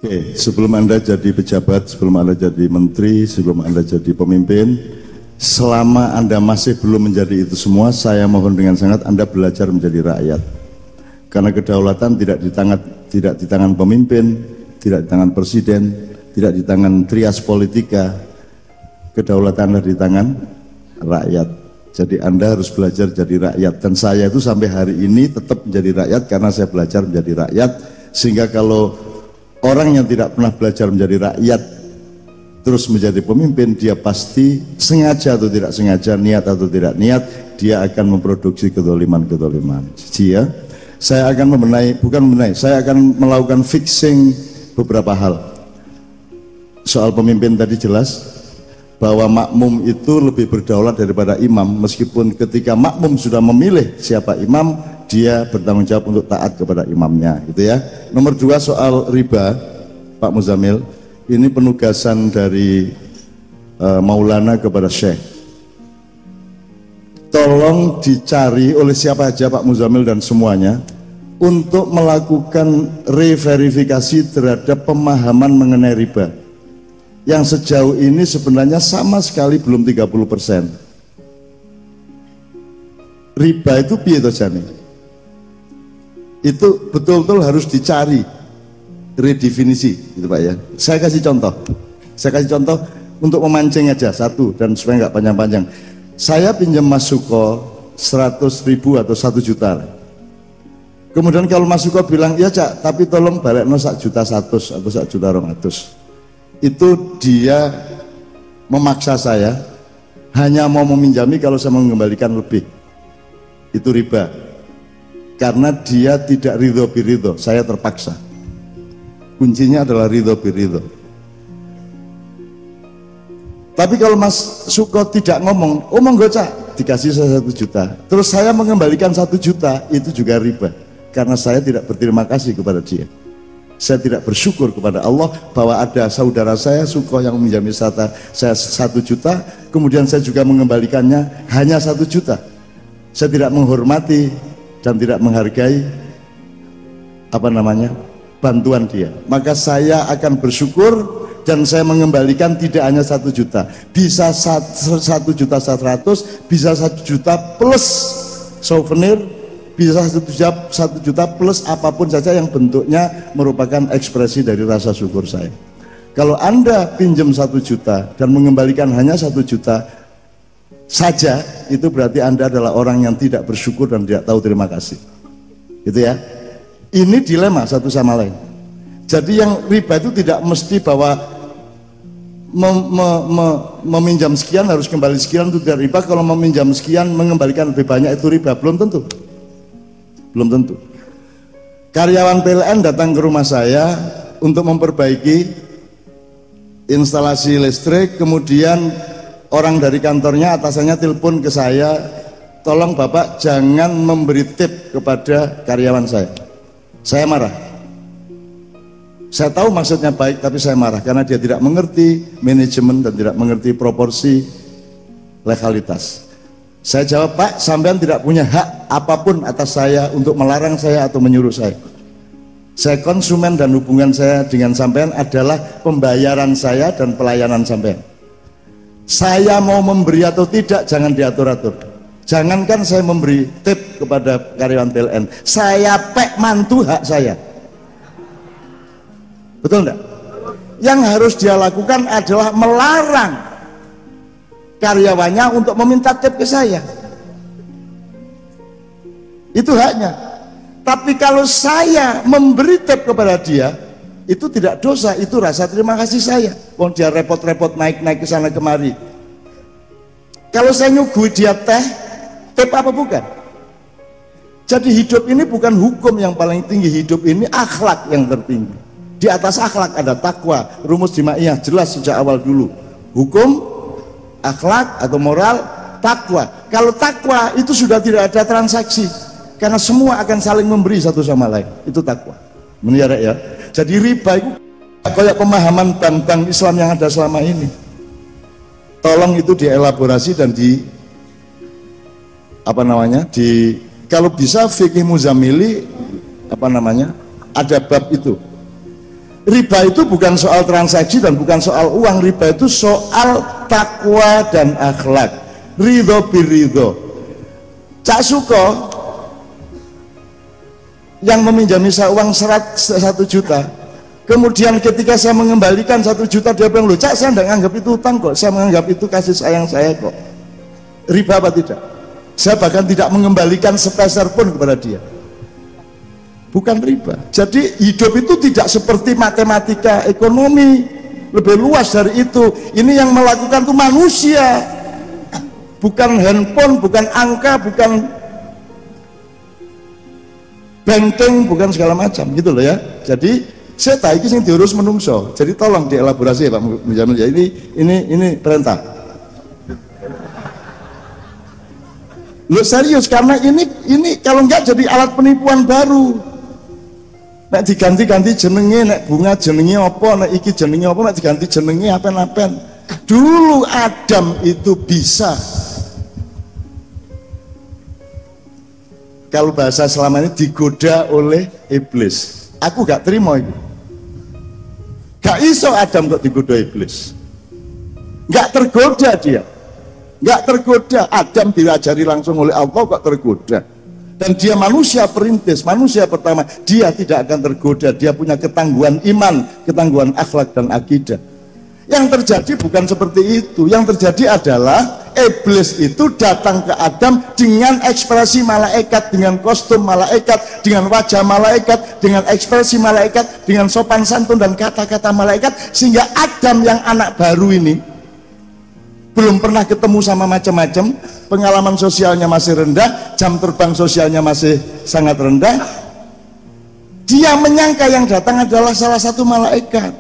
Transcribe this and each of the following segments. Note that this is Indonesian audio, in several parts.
Oke, sebelum Anda jadi pejabat, sebelum Anda jadi menteri, sebelum Anda jadi pemimpin, selama Anda masih belum menjadi itu semua, saya mohon dengan sangat Anda belajar menjadi rakyat. Karena kedaulatan tidak di tangan pemimpin, tidak di tangan presiden, tidak di tangan trias politika. Kedaulatan Anda di tangan rakyat. Jadi Anda harus belajar jadi rakyat. Dan saya itu sampai hari ini tetap menjadi rakyat karena saya belajar menjadi rakyat. Sehingga kalau orang yang tidak pernah belajar menjadi rakyat terus menjadi pemimpin, dia pasti sengaja atau tidak sengaja, niat atau tidak niat, dia akan memproduksi kedoliman-kedoliman. Ya, saya akan saya akan melakukan fixing beberapa hal. Soal pemimpin tadi jelas bahwa makmum itu lebih berdaulat daripada imam, meskipun ketika makmum sudah memilih siapa imam, dia bertanggung jawab untuk taat kepada imamnya, gitu ya. Nomor 2, soal riba, Pak Muzamil, ini penugasan dari Maulana kepada Syekh. Tolong dicari oleh siapa aja Pak Muzamil dan semuanya untuk melakukan reverifikasi terhadap pemahaman mengenai riba yang sejauh ini sebenarnya sama sekali belum 30%. Riba itu piye to jane? Itu betul-betul harus dicari redefinisi, gitu Pak ya. Saya kasih contoh untuk memancing aja satu, dan supaya nggak panjang-panjang. Saya pinjam Mas Suko 100.000 atau 1 juta. Kemudian kalau Mas Suko bilang, ya Cak, tapi tolong balekno 1.100.000 atau 1.200.000. Itu dia memaksa saya hanya mau meminjami kalau saya mengembalikan lebih. Itu riba. Karena dia tidak ridho biridho, saya terpaksa. Kuncinya adalah ridho biridho. Tapi kalau Mas Suko tidak ngomong, oh monggo Cak, dikasih saya 1 juta, terus saya mengembalikan 1 juta, itu juga riba. Karena saya tidak berterima kasih kepada dia. Saya tidak bersyukur kepada Allah bahwa ada saudara saya Suko yang meminjami saya 1 juta, kemudian saya juga mengembalikannya hanya 1 juta. Saya tidak menghormati dan tidak menghargai bantuan dia. Maka saya akan bersyukur dan saya mengembalikan tidak hanya 1 juta, bisa 1.100.000, bisa 1 juta plus souvenir, bisa 1 juta plus apapun saja yang bentuknya merupakan ekspresi dari rasa syukur saya. Kalau Anda pinjam 1 juta dan mengembalikan hanya 1 juta saja, itu berarti Anda adalah orang yang tidak bersyukur dan tidak tahu terima kasih, gitu ya. Ini dilema satu sama lain. Jadi yang riba itu tidak mesti bahwa meminjam sekian harus kembali sekian, itu tidak riba. Kalau meminjam sekian mengembalikan lebih banyak itu riba, belum tentu. Karyawan PLN datang ke rumah saya untuk memperbaiki instalasi listrik, kemudian orang dari kantornya, atasannya telepon ke saya, tolong Bapak jangan memberi tip kepada karyawan saya. Saya marah. Saya tahu maksudnya baik, tapi saya marah karena dia tidak mengerti manajemen dan tidak mengerti proporsi legalitas. Saya jawab, Pak, sampean tidak punya hak apapun atas saya untuk melarang saya atau menyuruh saya. Saya konsumen dan hubungan saya dengan sampean adalah pembayaran saya dan pelayanan sampean. Saya mau memberi atau tidak jangan diatur-atur. Jangankan saya memberi tip kepada karyawan PLN, saya pek mantu hak saya. Betul enggak? Yang harus dia lakukan adalah melarang karyawannya untuk meminta tip ke saya. Itu haknya. Tapi kalau saya memberi tip kepada dia, itu tidak dosa, itu rasa terima kasih saya. Wong dia repot-repot naik-naik ke sana kemari. Kalau saya nyuguhi dia teh, tip apa bukan? Jadi hidup ini bukan hukum yang paling tinggi, hidup ini akhlak yang tertinggi. Di atas akhlak ada takwa. Rumus Jimaiyah jelas sejak awal dulu. Hukum, akhlak atau moral, takwa. Kalau takwa itu sudah tidak ada transaksi, karena semua akan saling memberi satu sama lain. Itu takwa. Menurut ya. Jadi riba itu kayak pemahaman bank-bank Islam yang ada selama ini. Tolong itu dielaborasi dan kalau bisa fikih Muzamili ada bab itu. Riba itu bukan soal transaksi dan bukan soal uang. Riba itu soal takwa dan akhlak. Ridho biridho. Cak Suko yang meminjami saya uang 1 juta, kemudian ketika saya mengembalikan 1 juta, dia bilang, loh Cak, saya tidak menganggap itu utang kok, saya menganggap itu kasih sayang saya kok. Riba apa tidak? Saya bahkan tidak mengembalikan sepeser pun kepada dia. Bukan riba. Jadi hidup itu tidak seperti matematika, ekonomi, lebih luas dari itu. Ini yang melakukan itu manusia, bukan handphone, bukan angka, bukan banking, bukan segala macam gitu loh ya. Jadi saya tahu ini yang diurus menungso. Jadi tolong dielaborasi ya Pak Mujamil ya. Ini perintah. Lo serius, karena ini kalau enggak jadi alat penipuan baru. Nek diganti-ganti jenenge, nek bunga jenenge apa, nek iki jenenge apa, nek diganti jenenge apen-apen. Dulu Adam itu bisa, kalau bahasa selama ini, digoda oleh iblis. Aku gak terima itu. Gak iso Adam kok digoda iblis. Gak tergoda dia. Gak tergoda. Adam diajari langsung oleh Allah kok tergoda. Dan dia manusia perintis, manusia pertama, dia tidak akan tergoda. Dia punya ketangguhan iman, ketangguhan akhlak dan akidah. Yang terjadi bukan seperti itu. Yang terjadi adalah iblis itu datang ke Adam dengan ekspresi malaikat, dengan kostum malaikat, dengan wajah malaikat, dengan ekspresi malaikat, dengan sopan santun dan kata-kata malaikat, sehingga Adam yang anak baru ini belum pernah ketemu sama macam-macam, pengalaman sosialnya masih rendah, jam terbang sosialnya masih sangat rendah. Dia menyangka yang datang adalah salah satu malaikat.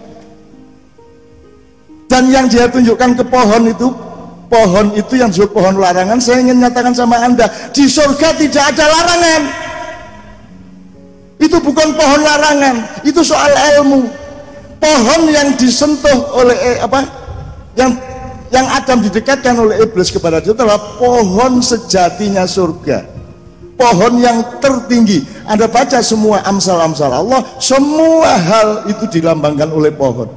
Dan yang dia tunjukkan ke pohon itu yang disebut pohon larangan. Saya ingin nyatakan sama Anda, di surga tidak ada larangan. Itu bukan pohon larangan, itu soal ilmu. Pohon yang disentuh oleh yang Adam didekatkan oleh iblis kepada dia adalah pohon sejatinya surga, pohon yang tertinggi. Anda baca semua amsal-amsal Allah, semua hal itu dilambangkan oleh pohon.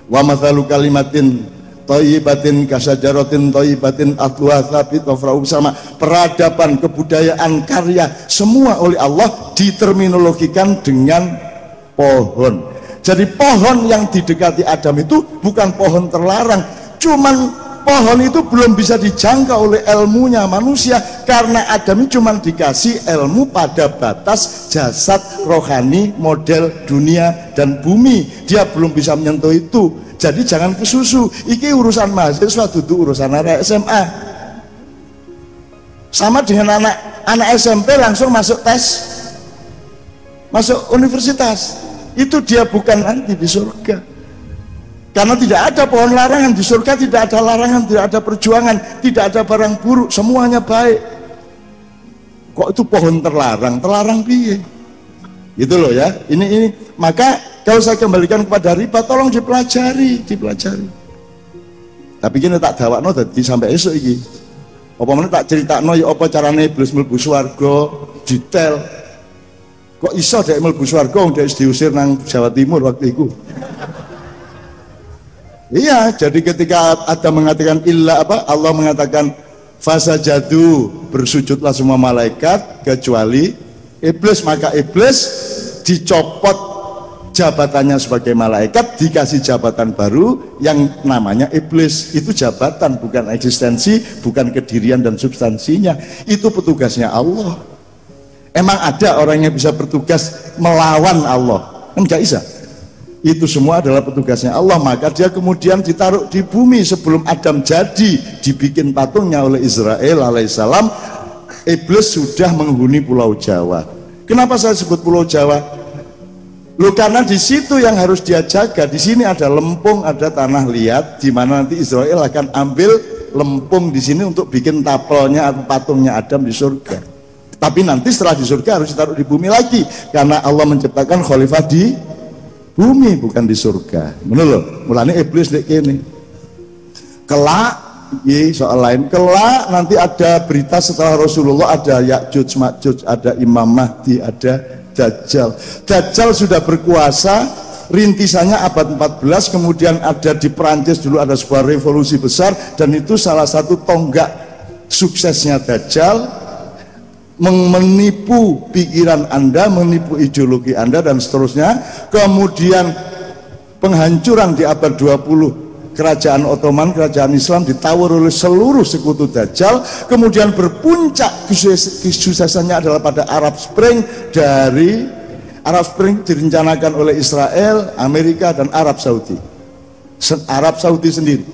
Wa mathalu kalimatin thayyibatin kasajaratin thayyibatin atluha tsabit wa fara'u sama. Peradaban, kebudayaan, karya, semua oleh Allah diterminologikan dengan pohon. Jadi pohon yang didekati Adam itu bukan pohon terlarang, cuman pohon itu belum bisa dijangkau oleh ilmunya manusia, karena Adam ini cuman dikasih ilmu pada batas jasad rohani, model dunia dan bumi. Dia belum bisa menyentuh itu. Jadi jangan kesusu. Iki urusan mahasiswa, duduk urusan anak SMA. Sama dengan anak SMP langsung masuk tes, masuk universitas. Itu dia bukan nanti di surga. Karena tidak ada pohon larangan di surga, tidak ada larangan, tidak ada perjuangan, tidak ada barang buruk, semuanya baik. Kok itu pohon terlarang? Terlarang piye? Gitu loh ya. Ini maka kalau saya kembalikan kepada riba, tolong dipelajari. Tapi gini tak dawakno dadi sampai esuk iki. Apa meneh tak critakno ya apa carane iblis mlebu swarga detail. Kok iso dek mlebu swarga wong dek diusir nang Jawa Timur waktu itu. Iya, jadi ketika ada mengatakan Allah mengatakan fasajadu, bersujudlah semua malaikat kecuali iblis, maka iblis dicopot jabatannya sebagai malaikat, dikasih jabatan baru yang namanya iblis. Itu jabatan, bukan eksistensi, bukan kedirian dan substansinya. Itu petugasnya Allah. Emang ada orang yang bisa bertugas melawan Allah? Kan nggak bisa. Itu semua adalah petugasnya Allah. Maka dia kemudian ditaruh di bumi sebelum Adam jadi dibikin patungnya oleh Israel alaihissalam. Iblis sudah menghuni Pulau Jawa. Kenapa saya sebut Pulau Jawa? Loh, karena di situ yang harus dia jaga. Di sini ada lempung, ada tanah liat, di mana nanti Israel akan ambil lempung di sini untuk bikin tapelnya atau patungnya Adam di surga. Tapi nanti setelah di surga harus ditaruh di bumi lagi, karena Allah menciptakan khalifah di bumi, bukan di surga. Menurut mulanya iblis dek ini kelak, soal lain kelak nanti ada berita setelah Rasulullah, ada Ya'juj Ma'juj, ada Imam Mahdi, ada Dajjal. Dajjal sudah berkuasa rintisannya abad 14, kemudian ada di Perancis dulu ada sebuah revolusi besar, dan itu salah satu tonggak suksesnya Dajjal, menipu pikiran Anda, menipu ideologi Anda dan seterusnya. Kemudian penghancuran di abad 20, kerajaan Ottoman, kerajaan Islam ditawar oleh seluruh sekutu Dajjal. Kemudian berpuncak kesuksesannya adalah pada Arab Spring. Dari Arab Spring direncanakan oleh Israel, Amerika, dan Arab Saudi. Arab Saudi sendiri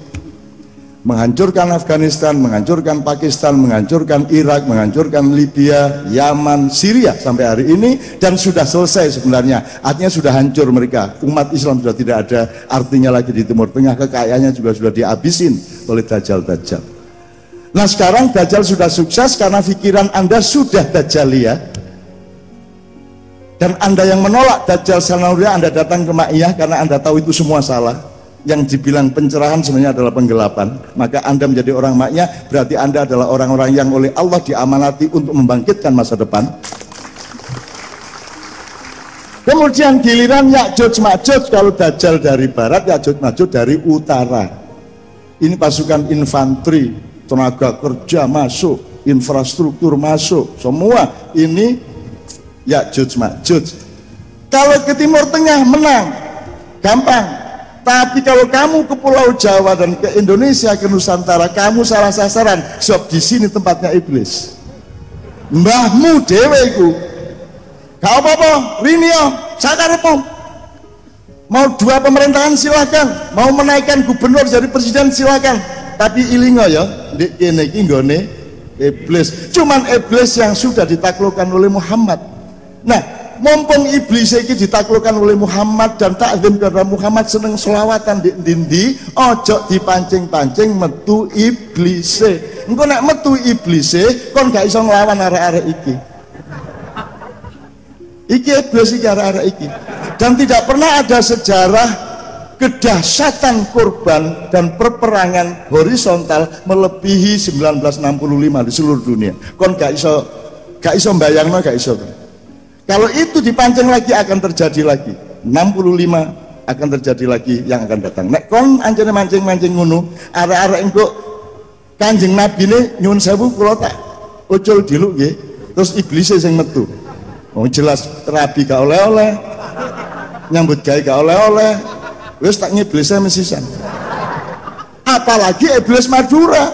menghancurkan Afghanistan, menghancurkan Pakistan, menghancurkan Irak, menghancurkan Libya, Yaman, Syria sampai hari ini, dan sudah selesai sebenarnya. Artinya sudah hancur mereka. Umat Islam sudah tidak ada artinya lagi di Timur Tengah. Kekayaannya juga sudah dihabisin oleh Dajjal-Dajjal. Nah sekarang Dajjal sudah sukses karena pikiran Anda sudah Dajjalia. Dan Anda yang menolak Dajjal Sanawiyah, Anda datang ke Ma'iyah karena Anda tahu itu semua salah. Yang dibilang pencerahan sebenarnya adalah penggelapan. Maka Anda menjadi orang Ma'iyah, berarti Anda adalah orang-orang yang oleh Allah diamanati untuk membangkitkan masa depan. Kemudian giliran Ya'juj Ma'juj, kalau Dajjal dari barat, Ya'juj Ma'juj dari utara. Ini pasukan infanteri, tenaga kerja masuk, infrastruktur masuk, semua ini Ya'juj Ma'juj. Kalau ke Timur Tengah menang gampang, tapi kalau kamu ke Pulau Jawa dan ke Indonesia, ke Nusantara, kamu salah sasaran. Sebab di sini tempatnya iblis. Mbahmu dewe iku gak apa-apa, rinio sakarepmu. Mau 2 pemerintahan silakan, mau menaikkan gubernur jadi presiden silakan, tapi ilingo ya ndek kene iki nggone iblis. Cuman iblis yang sudah ditaklukkan oleh Muhammad. Nah, mumpung iblis ini ditaklukkan oleh Muhammad dan takzim kepada Muhammad, seneng selawatan di dindi, ojo dipancing-pancing metu iblis. Engko nek metu iblis, kon gak iso nglawan arek-arek iki. Iki iblis iki arek-arek iki. Dan tidak pernah ada sejarah kedahsyatan korban dan perperangan horizontal melebihi 1965 di seluruh dunia. Kon gak iso mbayangno, gak iso. Kalau itu dipancing lagi akan terjadi lagi. 65 akan terjadi lagi yang akan datang. Nek kon anjene mancing-mancing ngono, arek-arek engko Kanjeng Nabi ne nyuwun sewu kula tak ucul diluk nggih. Terus iblis sing metu. Oh jelas rabi gak oleh-oleh. Nyambut gawe gak oleh-oleh. Wis tak ngiblise mesisan. Apalagi iblis Madura.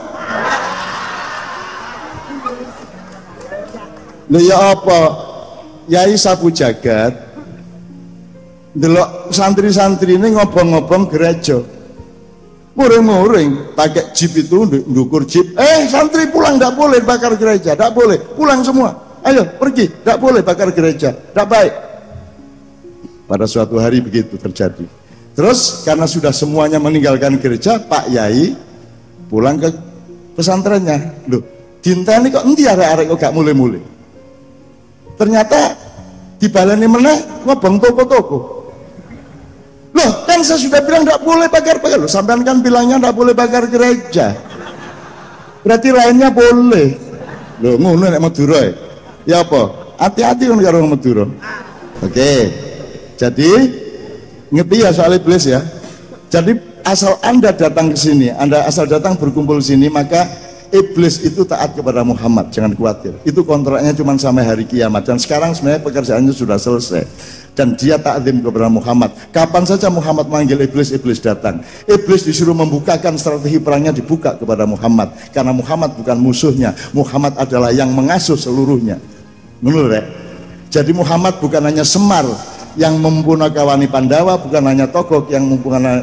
Lha ya apa? Yai Sapu Jagat ndelok santri-santri ini ngobong-ngobong gereja, muring-muring pakai jeep itu, ndukur jeep. Santri pulang, tidak boleh bakar gereja, tidak boleh, pulang semua, ayo pergi, tidak boleh bakar gereja, tidak baik. Pada suatu hari begitu terjadi. Terus karena sudah semuanya meninggalkan gereja, Pak Yai pulang ke pesantrennya. Loh, dinteni kok endi arek-arek kok gak mulai-mulai. Ternyata dibaleni meneh ngobong toko-toko. Loh, kan saya sudah bilang tidak boleh bakar-bakar. Loh, sampean kan bilangnya tidak boleh bakar gereja. Berarti lainnya boleh. Loh, ngono nek Madura. Ya apa? Hati-hati kan karo Madura. Oke. Jadi ngerti ya soal iblis ya. Jadi asal Anda datang ke sini, Anda asal datang berkumpul sini, maka iblis itu taat kepada Muhammad, jangan khawatir. Itu kontraknya cuma sampai hari kiamat. Dan sekarang sebenarnya pekerjaannya sudah selesai. Dan dia takzim kepada Muhammad. Kapan saja Muhammad manggil iblis, iblis datang. Iblis disuruh membukakan strategi perangnya, dibuka kepada Muhammad. Karena Muhammad bukan musuhnya. Muhammad adalah yang mengasuh seluruhnya. Menurut ya? Jadi Muhammad bukan hanya Semar yang mempunakawani Pandawa, bukan hanya Togok yang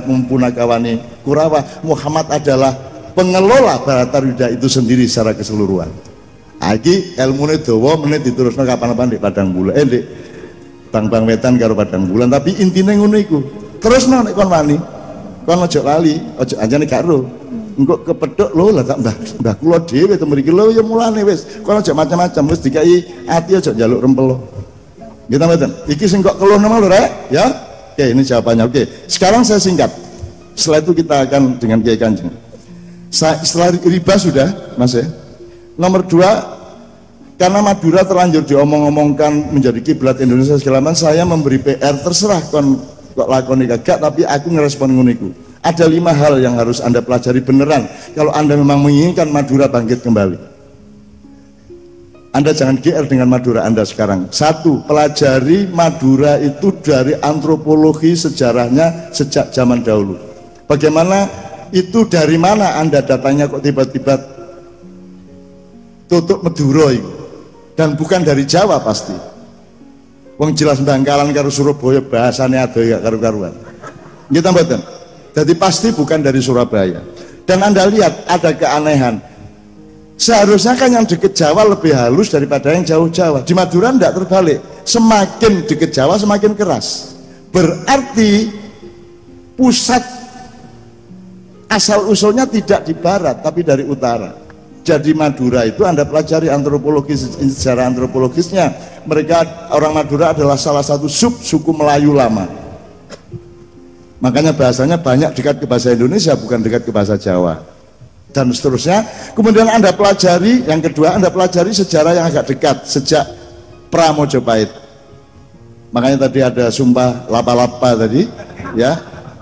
mempunakawani Kurawa. Muhammad adalah pengelola Bharatayuda itu sendiri secara keseluruhan. Lagi ilmu ini dawa menit diterusno kapan-kapan di Padang Bulan, di Bang Wetan karo Padang Bulan. Tapi intinya ngono iku. Terusno nek kon wani, kon ojo lali, ojo anjane gak ro. Engko kepethuk lho lah tak mbah kula dhewe to mriki lho ya mulane wis. Kon ojo macam-macam wis dikai ati ojo njaluk rempelo. Gitu mboten. Iki sing kok keluh nama lho rek, ya. Oke, ini jawabannya. Oke. Sekarang saya singkat. Setelah itu kita akan dengan Kiai Kanjeng. Setelah riba sudah, Mas ya. Nomor 2, karena Madura terlanjur diomong-omongkan menjadi kiblat Indonesia segala macam, saya memberi PR, terserah kon kok lakoni kagak, tapi aku ngerespon nguniku. Ada 5 hal yang harus Anda pelajari beneran kalau Anda memang menginginkan Madura bangkit kembali. Anda jangan GR dengan Madura Anda sekarang. 1, pelajari Madura itu dari antropologi sejarahnya sejak zaman dahulu. Bagaimana itu, dari mana Anda datangnya kok tiba-tiba tutup Madura itu? Dan bukan dari Jawa pasti. Wong jelas Bangkalan karo Surabaya bahasanya ada ya karu-karuan. Kita mboten. Jadi pasti bukan dari Surabaya. Dan Anda lihat ada keanehan. Seharusnya kan yang dekat Jawa lebih halus daripada yang jauh Jawa. Di Madura tidak terbalik. Semakin dekat Jawa semakin keras. Berarti pusat asal usulnya tidak di barat tapi dari utara. Jadi Madura itu Anda pelajari antropologis, sejarah antropologisnya. Mereka orang Madura adalah salah satu suku Melayu lama. Makanya bahasanya banyak dekat ke bahasa Indonesia, bukan dekat ke bahasa Jawa. Dan seterusnya. Kemudian Anda pelajari, yang kedua Anda pelajari sejarah yang agak dekat sejak Pramojopahit. Makanya tadi ada sumpah lapa-lapa tadi, ya.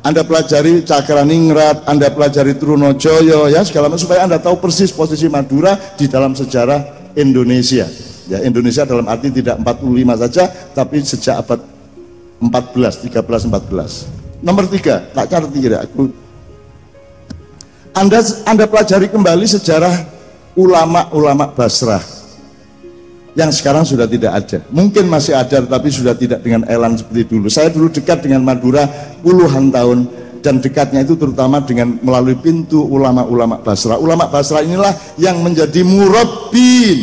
Anda pelajari Cakraningrat, Anda pelajari Trunojoyo, ya, segala macam, supaya Anda tahu persis posisi Madura di dalam sejarah Indonesia. Ya, Indonesia dalam arti tidak 45 saja, tapi sejak abad 14, 13, 14. Nomor 3, tak catat kira aku. Anda pelajari kembali sejarah ulama-ulama Basrah yang sekarang sudah tidak ada. Mungkin masih ada, tapi sudah tidak dengan elan seperti dulu. Saya dulu dekat dengan Madura puluhan tahun, dan dekatnya itu terutama dengan melalui pintu ulama-ulama Basrah. Ulama Basrah inilah yang menjadi murabbin,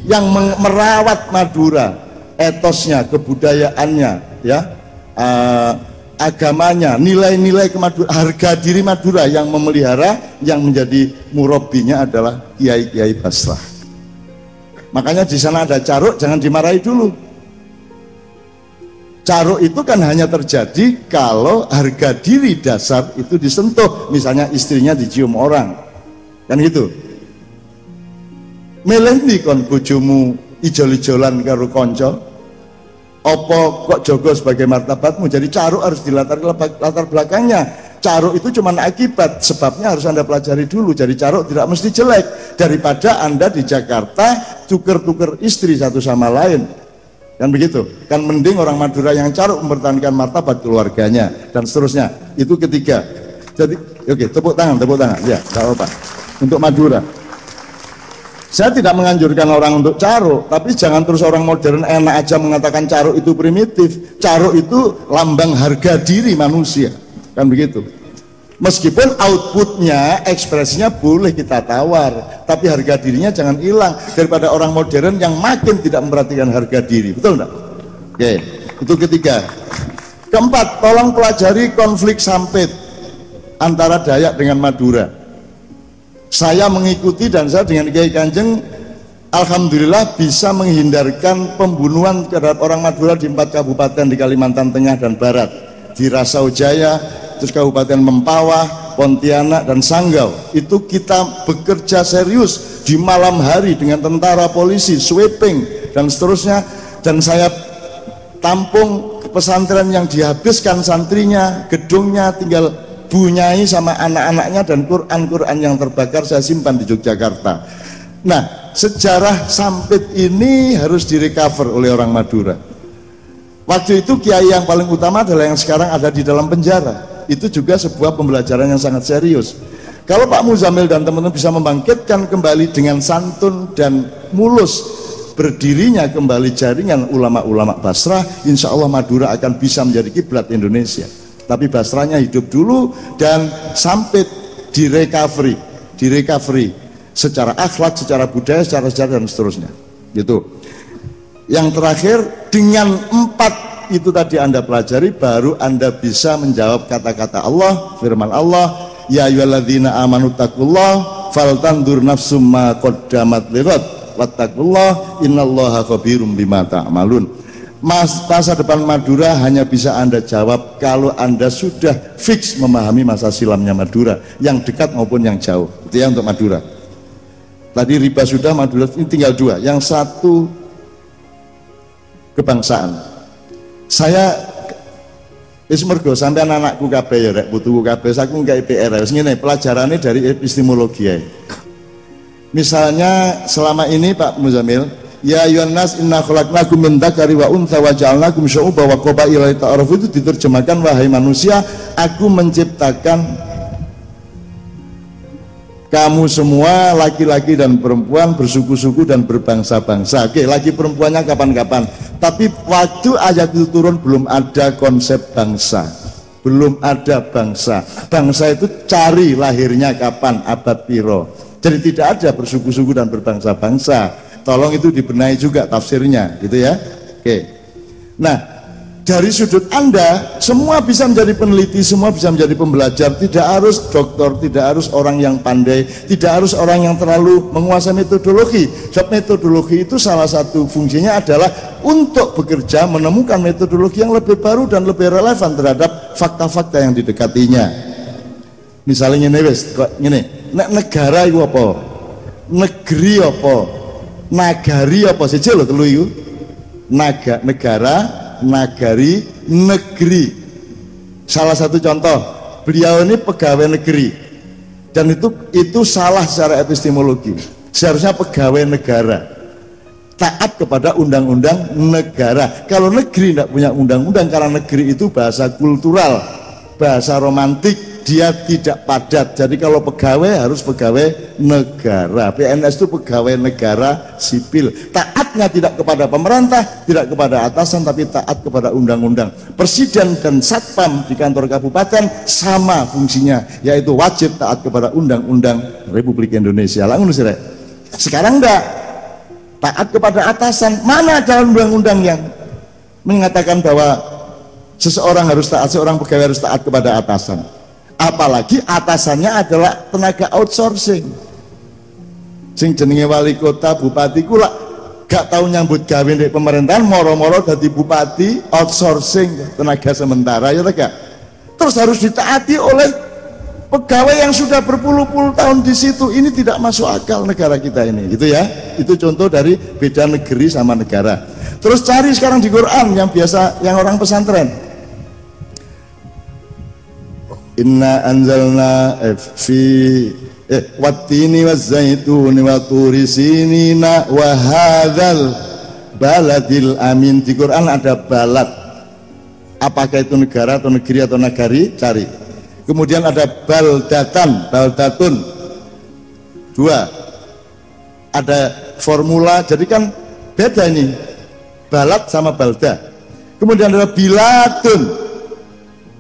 yang merawat Madura, etosnya, kebudayaannya, ya, agamanya, nilai-nilai harga diri Madura yang memelihara, yang menjadi murabbinya adalah kiai-kiai Basrah. Makanya di sana ada caruk, jangan dimarahi dulu. Caruk itu kan hanya terjadi kalau harga diri dasar itu disentuh, misalnya istrinya dicium orang, kan gitu. Melendi kon bojomu ijol-ijolan karo konco, opo kok jogo sebagai martabatmu? Jadi caruk harus dilatar belakangnya. Caruk itu cuma akibat, sebabnya harus Anda pelajari dulu. Jadi caruk tidak mesti jelek, daripada Anda di Jakarta tuker-tuker istri satu sama lain, kan begitu. Kan mending orang Madura yang caruk mempertahankan martabat keluarganya dan seterusnya. Itu ketiga. Jadi oke, tepuk tangan ya, nggak apa-apa untuk Madura. Saya tidak menganjurkan orang untuk caruk, tapi jangan terus orang modern enak aja mengatakan caruk itu primitif. Caruk itu lambang harga diri manusia, kan begitu. Meskipun outputnya, ekspresinya boleh kita tawar, tapi harga dirinya jangan hilang, daripada orang modern yang makin tidak memperhatikan harga diri. Betul enggak? Oke, itu ketiga. Keempat, tolong pelajari konflik sampit antara Dayak dengan Madura. Saya mengikuti dan saya dengan Kiai Kanjeng alhamdulillah bisa menghindarkan pembunuhan terhadap orang Madura di 4 kabupaten di Kalimantan Tengah dan Barat, di Rasau Jaya, terus Kabupaten Mempawah, Pontianak dan Sanggau. Itu kita bekerja serius di malam hari dengan tentara, polisi, sweeping dan seterusnya, dan saya tampung pesantren yang dihabiskan santrinya, gedungnya tinggal bunyai sama anak-anaknya, dan Quran yang terbakar saya simpan di Yogyakarta. Nah, sejarah sampit ini harus direcover oleh orang Madura. Waktu itu kiai yang paling utama adalah yang sekarang ada di dalam penjara. Itu juga sebuah pembelajaran yang sangat serius. Kalau Pak Muzamil dan teman-teman bisa membangkitkan kembali dengan santun dan mulus berdirinya kembali jaringan ulama-ulama Basrah, insya Allah Madura akan bisa menjadi kiblat Indonesia. Tapi Basrahnya hidup dulu dan sampit direcovery secara akhlak, secara budaya, secara sejarah dan seterusnya. Gitu. Yang terakhir, dengan 4 itu tadi Anda pelajari, baru Anda bisa menjawab kata-kata Allah, firman Allah, ya ayyuhalladzina amanu taqullah faltandur nafsum ma qaddamat lighad wattaqullah innallaha khabirum bima ta'malun. Masa depan Madura hanya bisa Anda jawab kalau Anda sudah fix memahami masa silamnya Madura, yang dekat maupun yang jauh. Itu ya untuk Madura. Tadi riba sudah, Madura ini tinggal 2. Yang satu kebangsaan. Saya Wis mergo sampean anakku kabeh ya rek putuku kabeh aku nggae PR wis ngene pelajarannya dari epistemologi ae. Misalnya selama ini Pak Muzamil, ya ayyuhan nas inna khalaqnakum min dzakari wa untha wa ja'alnakum syu'uban wa qabaila lita'arafu, itu diterjemahkan wahai manusia, aku menciptakan kamu semua laki-laki dan perempuan bersuku-suku dan berbangsa-bangsa. Oke, laki perempuannya kapan-kapan. Tapi waktu ayat itu turun belum ada konsep bangsa. Belum ada bangsa. Bangsa itu cari lahirnya kapan, abad piro. Jadi tidak ada bersuku-suku dan berbangsa-bangsa. Tolong itu dibenahi juga tafsirnya, gitu ya. Oke. Nah, dari sudut Anda, semua bisa menjadi peneliti, semua bisa menjadi pembelajar. Tidak harus doktor, tidak harus orang yang pandai, tidak harus orang yang terlalu menguasai metodologi. Sebab metodologi itu salah satu fungsinya adalah untuk bekerja menemukan metodologi yang lebih baru dan lebih relevan terhadap fakta-fakta yang didekatinya. Misalnya ini wes, gini, negara itu apa? Negeri apa? Nagari apa? Sejak lo telu itu negara, nagari, negeri. Salah satu contoh, beliau ini pegawai negeri dan itu salah secara epistemologi. Seharusnya pegawai negara, taat kepada undang-undang negara. Kalau negeri tidak punya undang-undang, karena negeri itu bahasa kultural, bahasa romantik, dia tidak padat. Jadi kalau pegawai harus pegawai negara. PNS itu pegawai negara sipil. Taatnya tidak kepada pemerintah, tidak kepada atasan, tapi taat kepada undang-undang. Presiden dan satpam di kantor kabupaten sama fungsinya, yaitu wajib taat kepada undang-undang Republik Indonesia. Langsung sih, sekarang enggak taat kepada atasan. Mana dalam undang-undang yang mengatakan bahwa seseorang harus taat, seorang pegawai harus taat kepada atasan? Apalagi atasannya adalah tenaga outsourcing. Sing jenenge wali kota, bupati kula gak tahu nyambut gawe di pemerintahan, moro-moro dadi bupati outsourcing, tenaga sementara, ya tak? Terus harus ditaati oleh pegawai yang sudah berpuluh-puluh tahun di situ. Ini tidak masuk akal negara kita ini, gitu ya. Itu contoh dari beda negeri sama negara. Terus cari sekarang di Quran yang biasa, yang orang pesantren. Inna anzalna fi wattini wazzaituni wa turi sinina wa hadzal baladil amin. Di Quran ada balad. Apakah itu negara atau negeri atau nagari? Cari. Kemudian ada baldatan, baldatun. Dua. Ada formula, jadi kan beda ini. Balad sama balda. Kemudian ada biladun.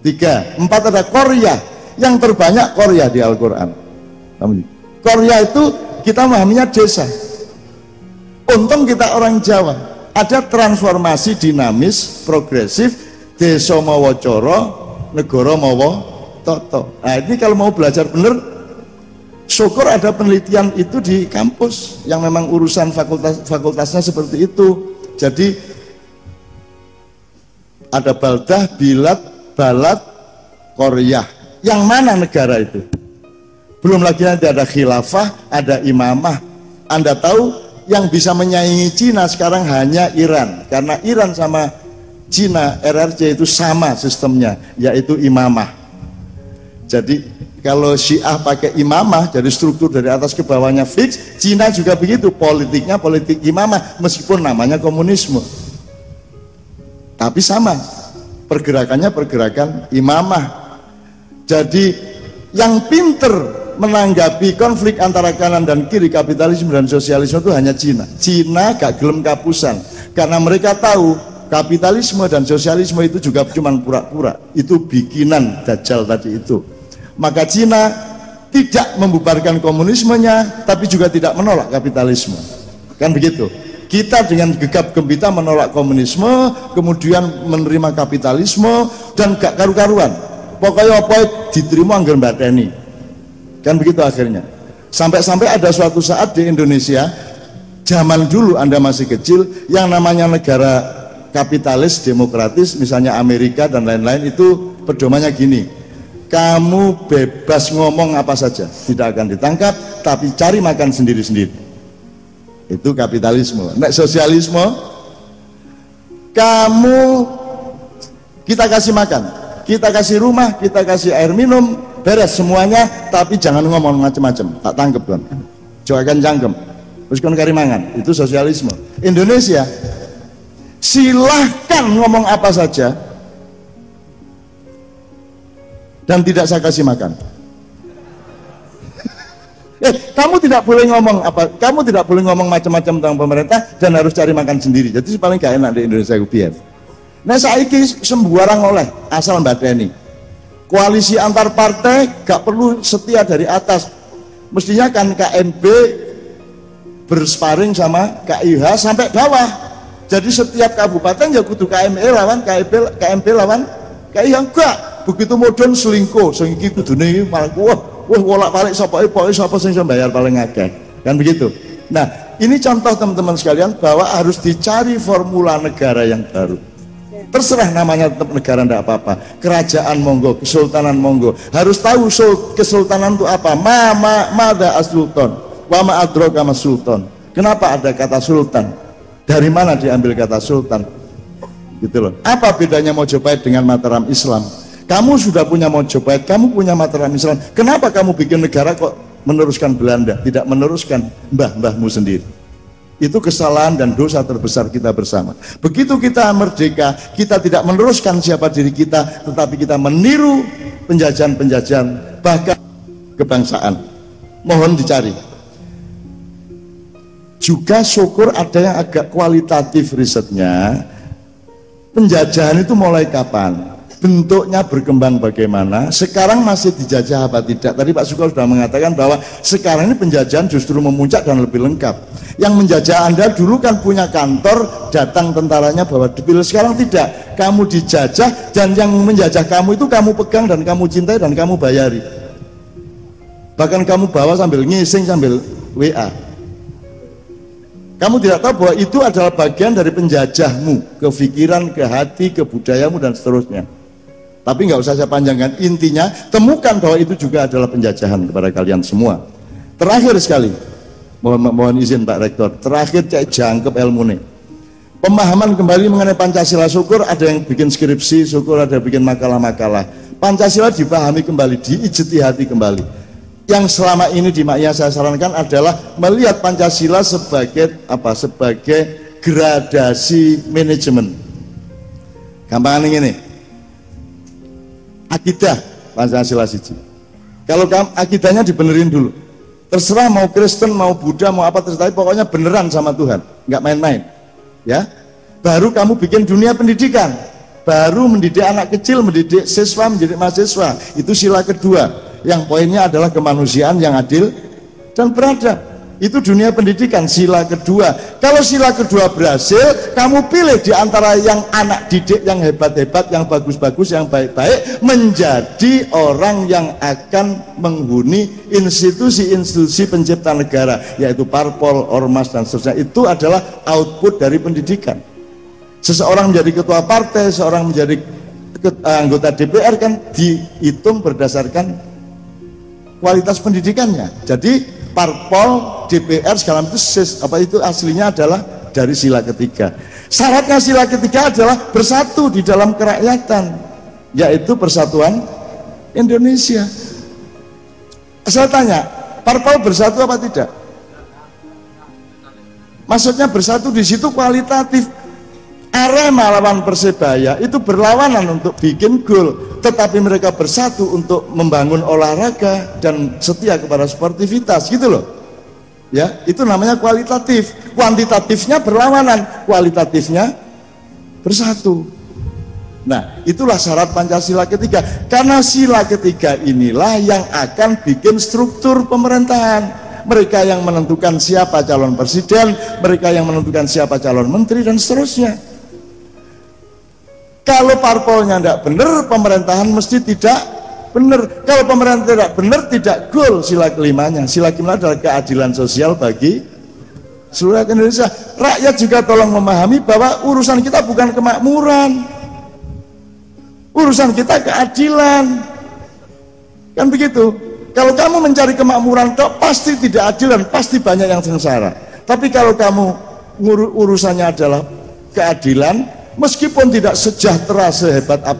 3, 4 ada Korea. Yang terbanyak Korea di Al-Quran. Korea itu kita memahaminya desa. Untung kita orang Jawa, ada transformasi dinamis, progresif, desa mawa coro, negara mawa toto. Nah ini kalau mau belajar bener, syukur ada penelitian itu di kampus yang memang urusan fakultasnya seperti itu. Jadi ada baldah, bilad, balad, Korea. Yang mana negara itu? Belum lagi nanti ada khilafah, ada imamah. Anda tahu yang bisa menyaingi Cina sekarang hanya Iran, karena Iran sama Cina RRC itu sama sistemnya, yaitu imamah. Jadi kalau Syiah pakai imamah, jadi struktur dari atas ke bawahnya fix. Cina juga begitu, politiknya politik imamah, meskipun namanya komunisme, tapi sama pergerakannya pergerakan imamah. Jadi yang pinter menanggapi konflik antara kanan dan kiri, kapitalisme dan sosialisme itu hanya Cina. Cina gak gelem kapusan karena mereka tahu kapitalisme dan sosialisme itu juga cuma pura-pura, itu bikinan Dajjal tadi itu. Maka Cina tidak membubarkan komunismenya, tapi juga tidak menolak kapitalisme, kan begitu. Kita dengan gegap gempita menolak komunisme, kemudian menerima kapitalisme, dan gak karu-karuan. Pokoknya apa diterima anggar mbateni. Kan begitu akhirnya. Sampai-sampai ada suatu saat di Indonesia, zaman dulu Anda masih kecil, yang namanya negara kapitalis, demokratis, misalnya Amerika dan lain-lain, itu pedomannya gini. Kamu bebas ngomong apa saja, tidak akan ditangkap, tapi cari makan sendiri-sendiri. Itu kapitalisme. Nek sosialisme, kita kasih makan, kita kasih rumah, kita kasih air minum, beres semuanya, tapi jangan ngomong macam-macam. Tak tangkep kan, joakan cangkem, terus kan karimangan, itu sosialisme. Indonesia, silahkan ngomong apa saja, dan tidak saya kasih makan. Kamu tidak boleh ngomong apa, kamu tidak boleh ngomong macam-macam tentang pemerintah dan harus cari makan sendiri. Jadi paling gak enak di Indonesia biar. Nah saiki sembarang oleh asal mbadeni. Koalisi antar partai gak perlu setia dari atas. Mestinya kan KMB bersparing sama KIH sampai bawah. Jadi setiap kabupaten ya kudu KME lawan KMB lawan KIH. Enggak, begitu modern selingkuh, sing iki kudune malah wah bolak-balik sapa sing bayar paling akeh. Kan begitu. Nah, ini contoh teman-teman sekalian bahwa harus dicari formula negara yang baru. Terserah namanya tetap negara tidak apa-apa. Kerajaan monggo, kesultanan monggo. Harus tahu kesultanan itu apa. Mada as-sultan, wa ma adraka mas sultan. Kenapa ada kata sultan? Dari mana diambil kata sultan? Gitu loh. Apa bedanya Mojopahit dengan Mataram Islam? Kamu sudah punya Mojopahit, kamu punya Mataram Islam. Kenapa kamu bikin negara kok meneruskan Belanda, tidak meneruskan mbah-mbahmu sendiri? Itu kesalahan dan dosa terbesar kita bersama. Begitu kita merdeka, kita tidak meneruskan siapa diri kita, tetapi kita meniru penjajahan-penjajahan, bahkan kebangsaan. Mohon dicari. Juga syukur ada yang agak kualitatif risetnya. Penjajahan itu mulai kapan? Bentuknya berkembang bagaimana, sekarang masih dijajah apa tidak. Tadi Pak Suko sudah mengatakan bahwa sekarang ini penjajahan justru memuncak dan lebih lengkap. Yang menjajah Anda dulu kan punya kantor, datang tentaranya bawa debil. Sekarang tidak, kamu dijajah dan yang menjajah kamu itu kamu pegang dan kamu cintai dan kamu bayari. Bahkan kamu bawa sambil ngising, sambil WA. Kamu tidak tahu bahwa itu adalah bagian dari penjajahmu, ke pikiran, ke hati, ke budayamu dan seterusnya. Tapi nggak usah saya panjangkan, intinya temukan bahwa itu juga adalah penjajahan kepada kalian semua. Terakhir sekali, mohon izin Pak Rektor, terakhir cek jangkep ilmu nih. Pemahaman kembali mengenai Pancasila, syukur ada yang bikin skripsi, syukur ada yang bikin makalah-makalah. Pancasila dipahami kembali, diijtihati kembali. Yang selama ini di Maknya saya sarankan adalah melihat Pancasila sebagai apa? Sebagai gradasi manajemen. Gampangan ini. Akidah Pancasila siji. Kalau akidahnya dibenerin dulu. Terserah mau Kristen, mau Buddha, mau apa terserah, pokoknya beneran sama Tuhan, nggak main-main. Ya. Baru kamu bikin dunia pendidikan. Baru mendidik anak kecil, mendidik siswa, mendidik mahasiswa. Itu sila kedua. Yang poinnya adalah kemanusiaan yang adil dan beradab. Itu dunia pendidikan, sila kedua. Kalau sila kedua berhasil, kamu pilih di antara yang anak didik yang hebat-hebat, yang bagus-bagus, yang baik-baik, menjadi orang yang akan menghuni institusi-institusi pencipta negara, yaitu parpol, ormas, dan seterusnya. Itu adalah output dari pendidikan. Seseorang menjadi ketua partai, seorang menjadi anggota DPR kan dihitung berdasarkan kualitas pendidikannya. Jadi parpol, DPR segala itu aslinya adalah dari sila ketiga. Syaratnya sila ketiga adalah bersatu di dalam kerakyatan, yaitu persatuan Indonesia. Saya tanya, parpol bersatu apa tidak? Maksudnya bersatu di situ kualitatif. Arema lawan Persebaya itu berlawanan untuk bikin gol, tetapi mereka bersatu untuk membangun olahraga dan setia kepada sportivitas, gitu loh. Ya, itu namanya kualitatif. Kuantitatifnya berlawanan, kualitatifnya bersatu. Nah, itulah syarat Pancasila ketiga. Karena sila ketiga inilah yang akan bikin struktur pemerintahan. Mereka yang menentukan siapa calon presiden, mereka yang menentukan siapa calon menteri dan seterusnya. Kalau parpolnya tidak benar, pemerintahan mesti tidak benar. Kalau pemerintah tidak benar, tidak goal sila kelimanya. Sila kelima adalah keadilan sosial bagi seluruh Indonesia. Rakyat juga tolong memahami bahwa urusan kita bukan kemakmuran, urusan kita keadilan. Kan begitu. Kalau kamu mencari kemakmuran, pasti tidak adil dan pasti banyak yang sengsara. Tapi kalau kamu urusannya adalah keadilan, Meskipun tidak sejahtera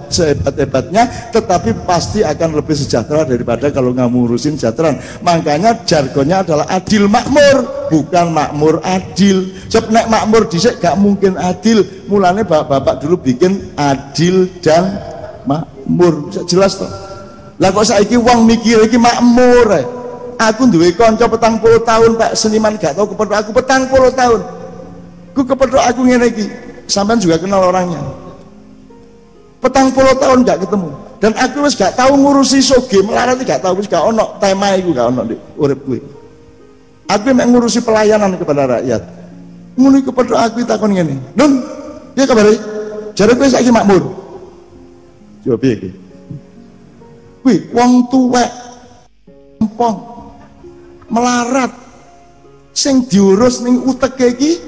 sehebat-hebatnya, tetapi pasti akan lebih sejahtera daripada kalau nggak ngurusin sejahtera. Makanya jargonnya adalah adil makmur, bukan makmur adil. Sebab nek makmur dhisik gak mungkin adil. Mulanya bapak-bapak dulu bikin adil dan makmur. Jelas toh? Lah kok saiki wong mikir iki makmur. Aku duwe kanca 40 tahun Pak seniman gak tau kepethuk aku 40 tahun. Ku kepethuk aku ngene iki. Sampean juga kenal orangnya. 40 tahun gak ketemu. Dan aku wis gak tahu ngurusi soge melarat, gak tahu, wis gak ono tema iku, gak ono di urip kuwi. Aku mek ngurusi pelayanan kepada rakyat. Ngono iku kepethuk aku takon ngene. Nun, piye kabare? Jare kowe saiki makmur. Coba piye iki? Kuwi wong tuwek empong melarat sing diurus ning uteke iki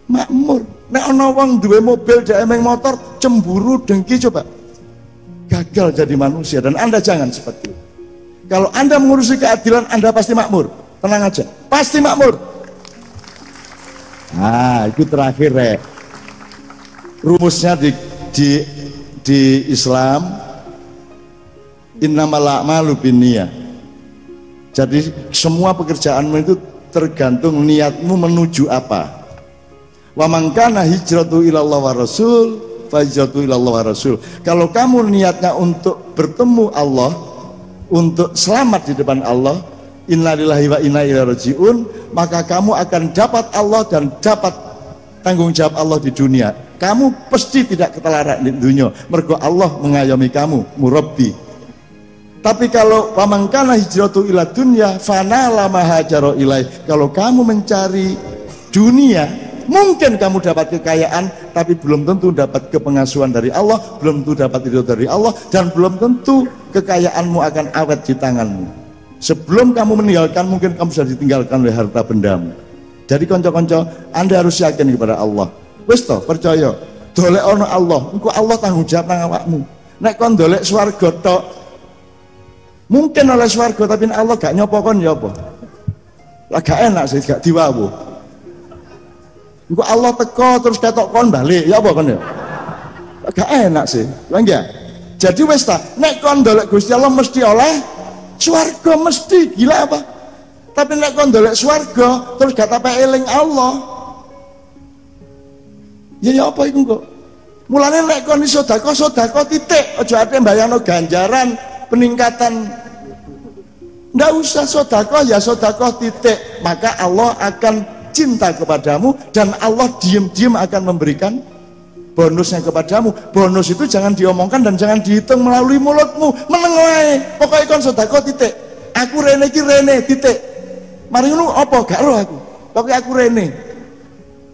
makmur. Nek ana wong duwe mobil dhek emeng motor cemburu dengki, coba gagal jadi manusia. Dan Anda jangan seperti itu. Kalau Anda mengurusi keadilan, Anda pasti makmur. Tenang aja, pasti makmur. Nah, itu terakhir rek. Rumusnya di Islam, innamal a'malu binniyah. Jadi semua pekerjaanmu itu tergantung niatmu menuju apa. Wa man kana hijratu ilallah wa rasul fa hijratu ilallah wa rasul. Kalau kamu niatnya untuk bertemu Allah, untuk selamat di depan Allah, innalillahi wa inna ilaihi rajiun, maka kamu akan dapat Allah dan dapat tanggung jawab Allah di dunia. Kamu pasti tidak ketelarak di dunia, mergo Allah mengayomi kamu, murabbi. Tapi kalau wa man kana hijratu ila dunya fanala ma hajara ilaih, kalau kamu mencari dunia, mungkin kamu dapat kekayaan, tapi belum tentu dapat kepengasuhan dari Allah, belum tentu dapat ridho dari Allah, dan belum tentu kekayaanmu akan awet di tanganmu. Sebelum kamu meninggalkan, mungkin kamu sudah ditinggalkan oleh harta bendamu. Jadi konco-konco, Anda harus yakin kepada Allah. Wis toh, percaya, dolek ono Allah, engko Allah tanggung jawab nang awakmu. Nek kon dolek swarga tok, mungkin oleh swarga, tapi Allah gak nyopokon ya apa? Lah gak enak sih, gak diwawu. Engko Allah teko terus ketok kon balik, ya apa kon ya? Gak enak sih, enggak. Jadi wis ta, nek kon ndolek Gusti Allah mesti oleh swarga, mesti, gila apa? Tapi nek kon ndolek swarga terus gak tapek eling Allah. Ya apa iku kok? Mulane nek kon iso sedekah titik, aja ate mbayangno ganjaran peningkatan. Ndak usah sedekah, ya sedekah titik, maka Allah akan cinta kepadamu dan Allah diam-diam akan memberikan bonusnya kepadamu. Bonus itu jangan diomongkan dan jangan dihitung melalui mulutmu. Meneng wae, pokoke kon sedekah titik. Aku rene iki rene titik. Mari ngono apa gak ro aku. Pokoke aku rene.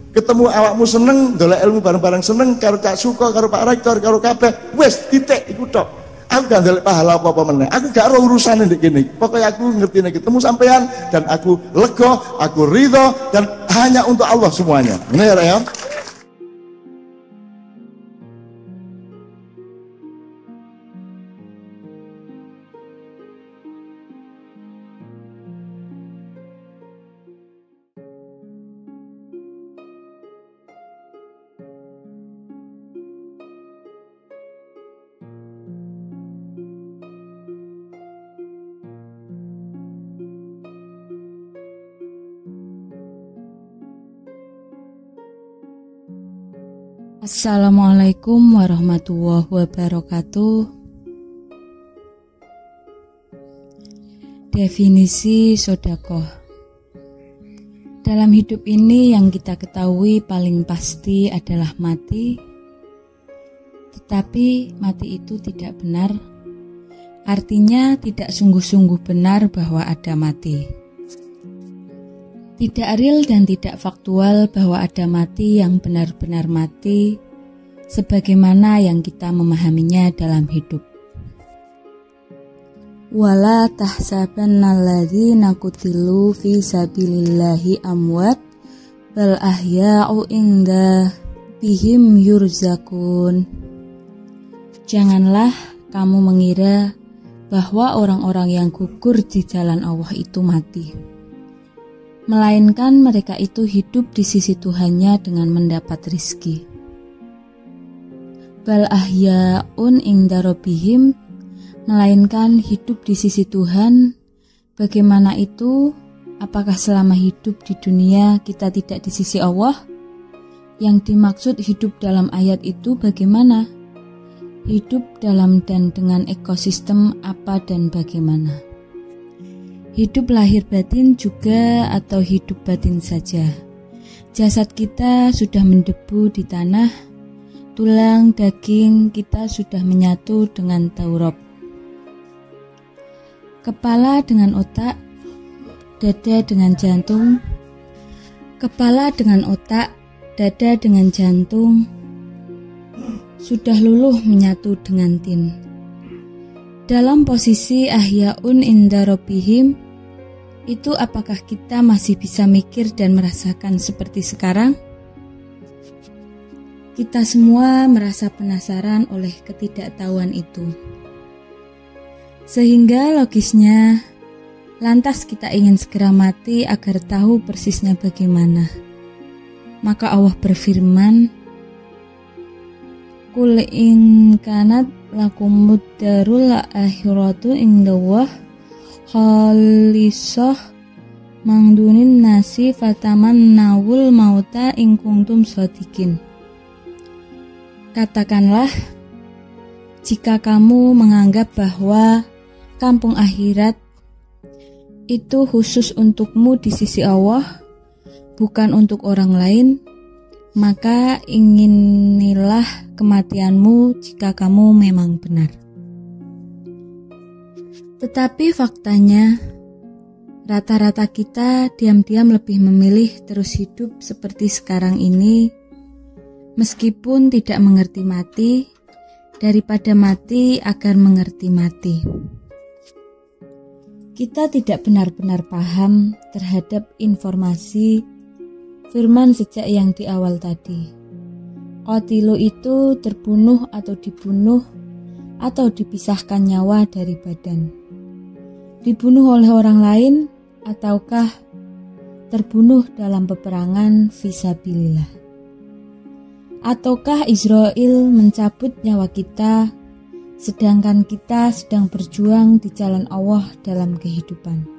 Ketemu awakmu seneng, ndolek ilmu bareng-bareng seneng karo Cak Suko, karo Pak Rektor, karo kabeh. Wis titik iku tok. Aku gak ndolek pahala apa-apa meneh. Aku gak ro urusane ndek kene. Pokoke aku ngerti nek ketemu sampean dan aku lega, aku ridho, dan hanya untuk Allah semuanya. Benar ya? Assalamualaikum warahmatullahi wabarakatuh. Definisi sedekah. Dalam hidup ini yang kita ketahui paling pasti adalah mati. Tetapi mati itu tidak benar. Artinya tidak sungguh-sungguh benar bahwa ada mati. Tidak real dan tidak faktual bahwa ada mati yang benar-benar mati sebagaimana yang kita memahaminya dalam hidup. Wala tahsabanna alladzina qutilu fi sabilillahi amwat bal ahya'u inda bihim yurzakun. Janganlah kamu mengira bahwa orang-orang yang gugur di jalan Allah itu mati, melainkan mereka itu hidup di sisi Tuhannya dengan mendapat rizki. bal ahyaun inda rabbihim, melainkan hidup di sisi Tuhan. Bagaimana itu? Apakah selama hidup di dunia kita tidak di sisi Allah? Yang dimaksud hidup dalam ayat itu bagaimana? Hidup dalam dan dengan ekosistem apa dan bagaimana? Hidup lahir batin juga atau hidup batin saja? Jasad kita sudah mendebu di tanah, tulang daging kita sudah menyatu dengan Taurat. Kepala dengan otak, dada dengan jantung, kepala dengan otak, dada dengan jantung, sudah luluh menyatu dengan tin. Dalam posisi ahyaun inda rabbihim, itu apakah kita masih bisa mikir dan merasakan seperti sekarang? Kita semua merasa penasaran oleh ketidaktahuan itu. Sehingga logisnya, lantas kita ingin segera mati agar tahu persisnya bagaimana. Maka Allah berfirman, Qul in kanat lakumud darul akhiratu indallah khalisah mangdunin nasi fataman nawul mauta in kuntum shadiqin. Katakanlah, jika kamu menganggap bahwa kampung akhirat itu khusus untukmu di sisi Allah, bukan untuk orang lain, maka inginilah kematianmu jika kamu memang benar. Tetapi faktanya, rata-rata kita diam-diam lebih memilih terus hidup seperti sekarang ini, meskipun tidak mengerti mati, daripada mati agar mengerti mati. Kita tidak benar-benar paham terhadap informasi firman sejak yang di awal tadi. Qatilu itu terbunuh atau dibunuh atau dipisahkan nyawa dari badan. Dibunuh oleh orang lain ataukah terbunuh dalam peperangan fisabilillah. Ataukah Israel mencabut nyawa kita sedangkan kita sedang berjuang di jalan Allah dalam kehidupan.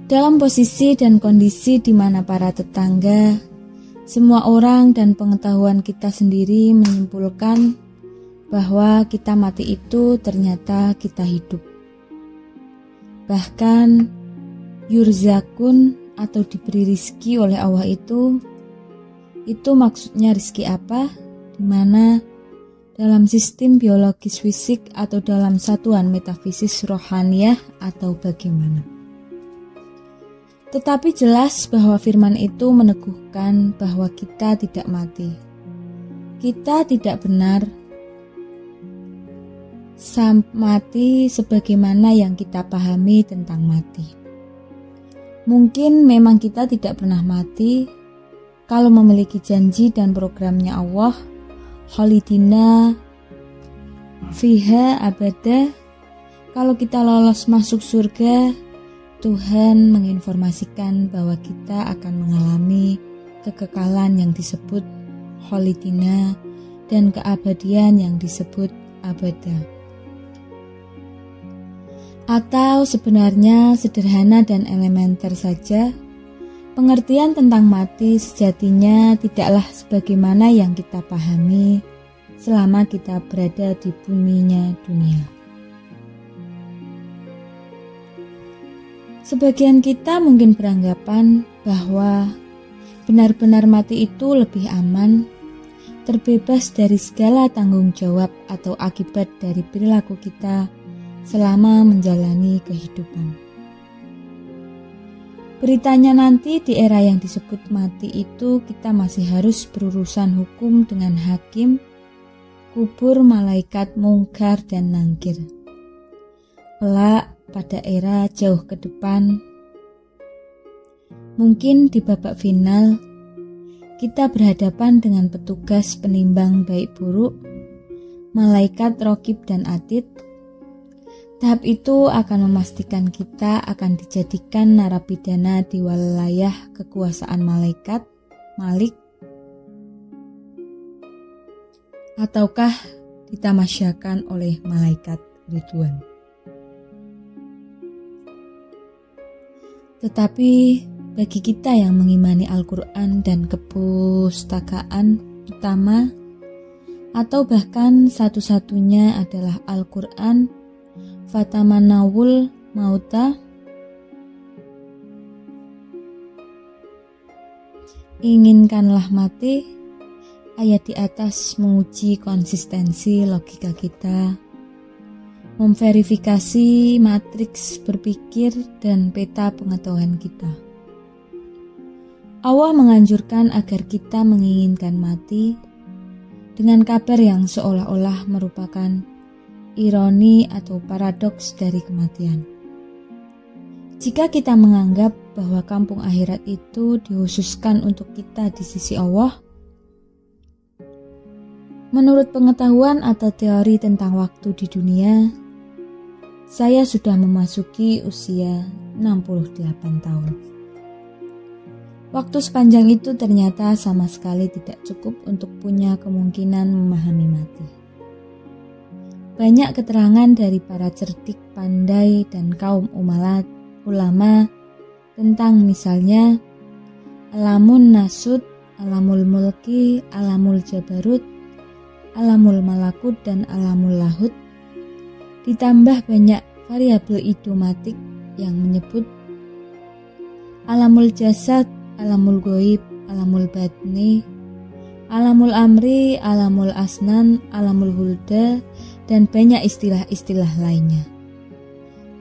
Dalam posisi dan kondisi di mana para tetangga, semua orang dan pengetahuan kita sendiri menyimpulkan bahwa kita mati itu ternyata kita hidup. Bahkan yurzakun atau diberi rizki oleh Allah itu maksudnya rizki apa? Di mana dalam sistem biologis fisik atau dalam satuan metafisis rohaniyah atau bagaimana. Tetapi jelas bahwa firman itu meneguhkan bahwa kita tidak mati. Kita tidak benar mati sebagaimana yang kita pahami tentang mati. Mungkin memang kita tidak pernah mati kalau memiliki janji dan programnya Allah, khalidina fiha abada. Kalau kita lolos masuk surga, Tuhan menginformasikan bahwa kita akan mengalami kekekalan yang disebut khalidina dan keabadian yang disebut abada. Atau sebenarnya sederhana dan elementer saja, pengertian tentang mati sejatinya tidaklah sebagaimana yang kita pahami selama kita berada di buminya dunia. Sebagian kita mungkin beranggapan bahwa benar-benar mati itu lebih aman, terbebas dari segala tanggung jawab atau akibat dari perilaku kita selama menjalani kehidupan. Beritanya nanti di era yang disebut mati itu kita masih harus berurusan hukum dengan hakim, kubur, malaikat, mungkar, dan nangkir. Kelak pada era jauh ke depan, mungkin di babak final, kita berhadapan dengan petugas penimbang baik buruk, malaikat raqib dan atid. Tahap itu akan memastikan kita akan dijadikan narapidana di wilayah kekuasaan malaikat, Malik. ataukah ditamasyakan oleh malaikat Ridwan. Tetapi bagi kita yang mengimani Al-Quran dan kepustakaan utama, atau bahkan satu-satunya adalah Al-Quran, fatamanawul mauta, inginkanlah mati, ayat di atas menguji konsistensi logika kita, memverifikasi matriks berpikir dan peta pengetahuan kita. Allah menganjurkan agar kita menginginkan mati dengan kabar yang seolah-olah merupakan ironi atau paradoks dari kematian. Jika kita menganggap bahwa kampung akhirat itu dikhususkan untuk kita di sisi Allah, menurut pengetahuan atau teori tentang waktu di dunia, saya sudah memasuki usia 68 tahun. Waktu sepanjang itu ternyata sama sekali tidak cukup untuk punya kemungkinan memahami mati. Banyak keterangan dari para cerdik, pandai, dan kaum ulama tentang misalnya alamul nasud, alamul mulki, alamul jabarut, alamul malakut, dan alamul lahut. Ditambah banyak variabel idiomatik yang menyebut alamul jasad, alamul goib, alamul batni, alamul amri, alamul asnan, alamul hulda, dan banyak istilah-istilah lainnya.